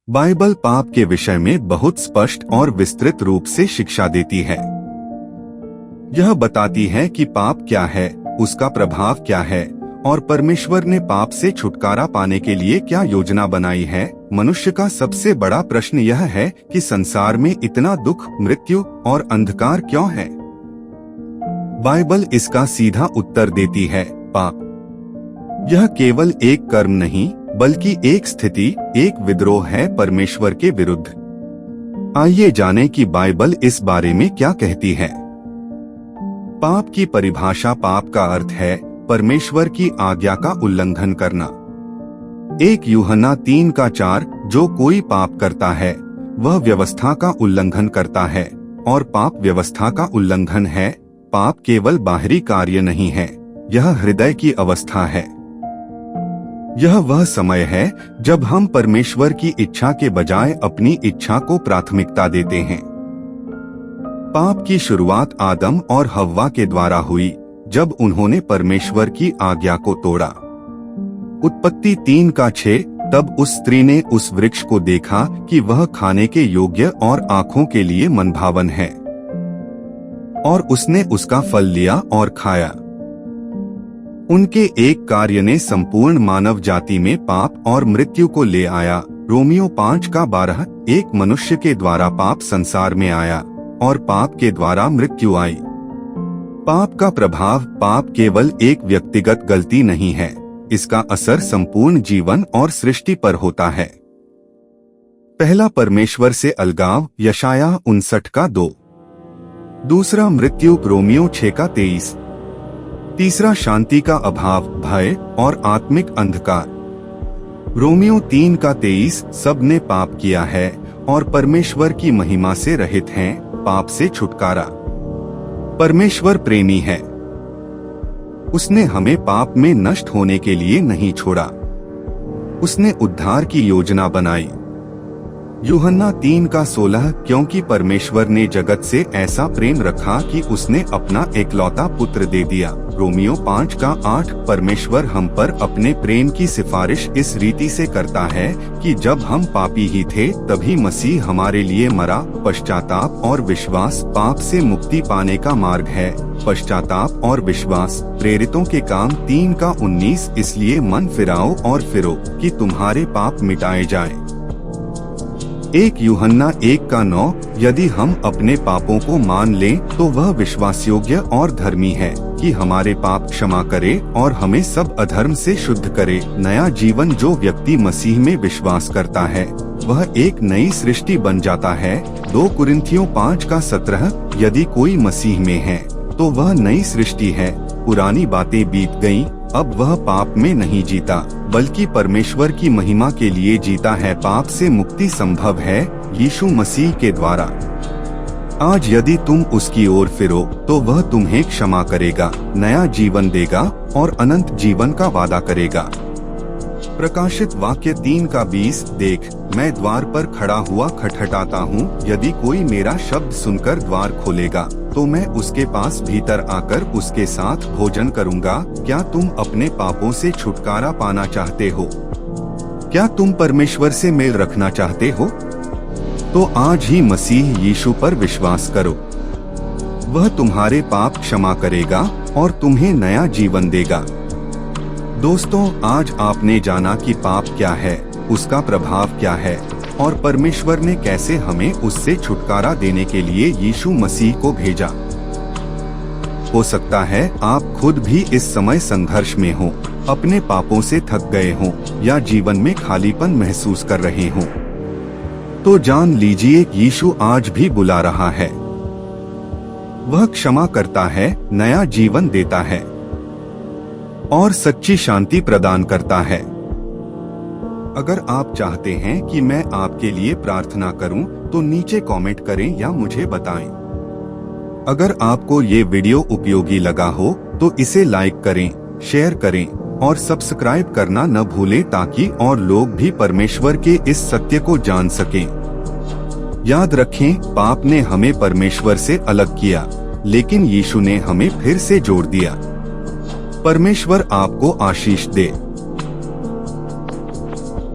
Bible पाप के विषय में बहुत स्पष्ट और विस्तृत रूप से शिक्षा देती है। यह बताती है कि पाप क्या है, उसका प्रभाव क्या है और परमेश्वर ने पाप से छुटकारा पाने के लिए क्या योजना बनाई है। मनुष्य का सबसे बड़ा प्रश्न यह है कि संसार में इतना दुख, मृत्यु और अंधकार क्यों है। बाइबल इसका सीधा उत्तर देती है, पाप। यह केवल एक कर्म नहीं बल्कि एक स्थिति, एक विद्रोह है परमेश्वर के विरुद्ध। आइए जानें कि बाइबल इस बारे में क्या कहती है। पाप की परिभाषा। पाप का अर्थ है परमेश्वर की आज्ञा का उल्लंघन करना। 1 यूहन्ना 3:4 जो कोई पाप करता है वह व्यवस्था का उल्लंघन करता है और पाप व्यवस्था का उल्लंघन है। पाप केवल बाहरी कार्य नहीं है, यह हृदय की अवस्था है। यह वह समय है जब हम परमेश्वर की इच्छा के बजाय अपनी इच्छा को प्राथमिकता देते हैं। पाप की शुरुआत आदम और हव्वा के द्वारा हुई जब उन्होंने परमेश्वर की आज्ञा को तोड़ा। उत्पत्ति 3:6 तब उस स्त्री ने उस वृक्ष को देखा कि वह खाने के योग्य और आंखों के लिए मनभावन है, और उसने उसका फल लिया और खाया। उनके एक कार्य ने संपूर्ण मानव जाति में पाप और मृत्यु को ले आया। रोमियो 5:12 एक मनुष्य के द्वारा पाप संसार में आया और पाप के द्वारा मृत्यु आई। पाप का प्रभाव। पाप केवल एक व्यक्तिगत गलती नहीं है, इसका असर संपूर्ण जीवन और सृष्टि पर होता है। पहला, परमेश्वर से अलगाव, यशायाह 59:2। दूसरा, मृत्यु, रोमियो 6:23। तीसरा, शांति का अभाव, भय और आत्मिक अंधकार, रोमियो 3:23। सब ने पाप किया है और परमेश्वर की महिमा से रहित हैं। पाप से छुटकारा। परमेश्वर प्रेमी है, उसने हमें पाप में नष्ट होने के लिए नहीं छोड़ा, उसने उद्धार की योजना बनाई। यूहन्ना 3:16 क्योंकि परमेश्वर ने जगत से ऐसा प्रेम रखा कि उसने अपना एकलौता पुत्र दे दिया, रोमियो 5:8। परमेश्वर हम पर अपने प्रेम की सिफारिश इस रीति से करता है कि जब हम पापी ही थे तभी मसीह हमारे लिए मरा। पश्चाताप और विश्वास पाप से मुक्ति पाने का मार्ग है। पश्चाताप और विश्वास। प्रेरितों के काम 3:19 इसलिए मन फिराओ और फिरो कि तुम्हारे पाप मिटाए जाएं। 1 यूहन्ना 1:9 यदि हम अपने पापों को मान लें तो वह विश्वासयोग्य और धर्मी है कि हमारे पाप क्षमा करे और हमें सब अधर्म से शुद्ध करे। नया जीवन। जो व्यक्ति मसीह में विश्वास करता है वह एक नई सृष्टि बन जाता है। 2 कुरिन्थियों 5:17 यदि कोई मसीह में है तो वह नई सृष्टि है, पुरानी बातें बीत गईं, अब वह पाप में नहीं जीता बल्कि परमेश्वर की महिमा के लिए जीता है। पाप से मुक्ति संभव है यीशु मसीह के द्वारा। आज यदि तुम उसकी ओर फिरो तो वह तुम्हें क्षमा करेगा, नया जीवन देगा और अनंत जीवन का वादा करेगा। प्रकाशित वाक्य 3:20 देख, मैं द्वार पर खड़ा हुआ खटखटाता हूँ, यदि कोई मेरा शब्द सुनकर द्वार खोलेगा तो मैं उसके पास भीतर आकर उसके साथ भोजन करूँगा। क्या तुम अपने पापों से छुटकारा पाना चाहते हो? क्या तुम परमेश्वर से मेल रखना चाहते हो? तो आज ही मसीह यीशु पर विश्वास करो। वह तुम्हारे पाप क्षमा करेगा और तुम्हें नया जीवन देगा। दोस्तों, आज आपने जाना कि पाप क्या है, उसका प्रभाव क्या है और परमेश्वर ने कैसे हमें उससे छुटकारा देने के लिए यीशु मसीह को भेजा। हो सकता है आप खुद भी इस समय संघर्ष में हो, अपने पापों से थक गए हों या जीवन में खालीपन महसूस कर रहे हों। तो जान लीजिए, यीशु आज भी बुला रहा है। वह क्षमा करता है, नया जीवन देता है और सच्ची शांति प्रदान करता है। अगर आप चाहते हैं कि मैं आपके लिए प्रार्थना करूं, तो नीचे कमेंट करें या मुझे बताएं। अगर आपको ये वीडियो उपयोगी लगा हो तो इसे लाइक करें, शेयर करें और सब्सक्राइब करना न भूलें ताकि और लोग भी परमेश्वर के इस सत्य को जान सकें। याद रखें, पाप ने हमें परमेश्वर से अलग किया, लेकिन यीशु ने हमें फिर से जोड़ दिया। परमेश्वर आपको आशीष दे।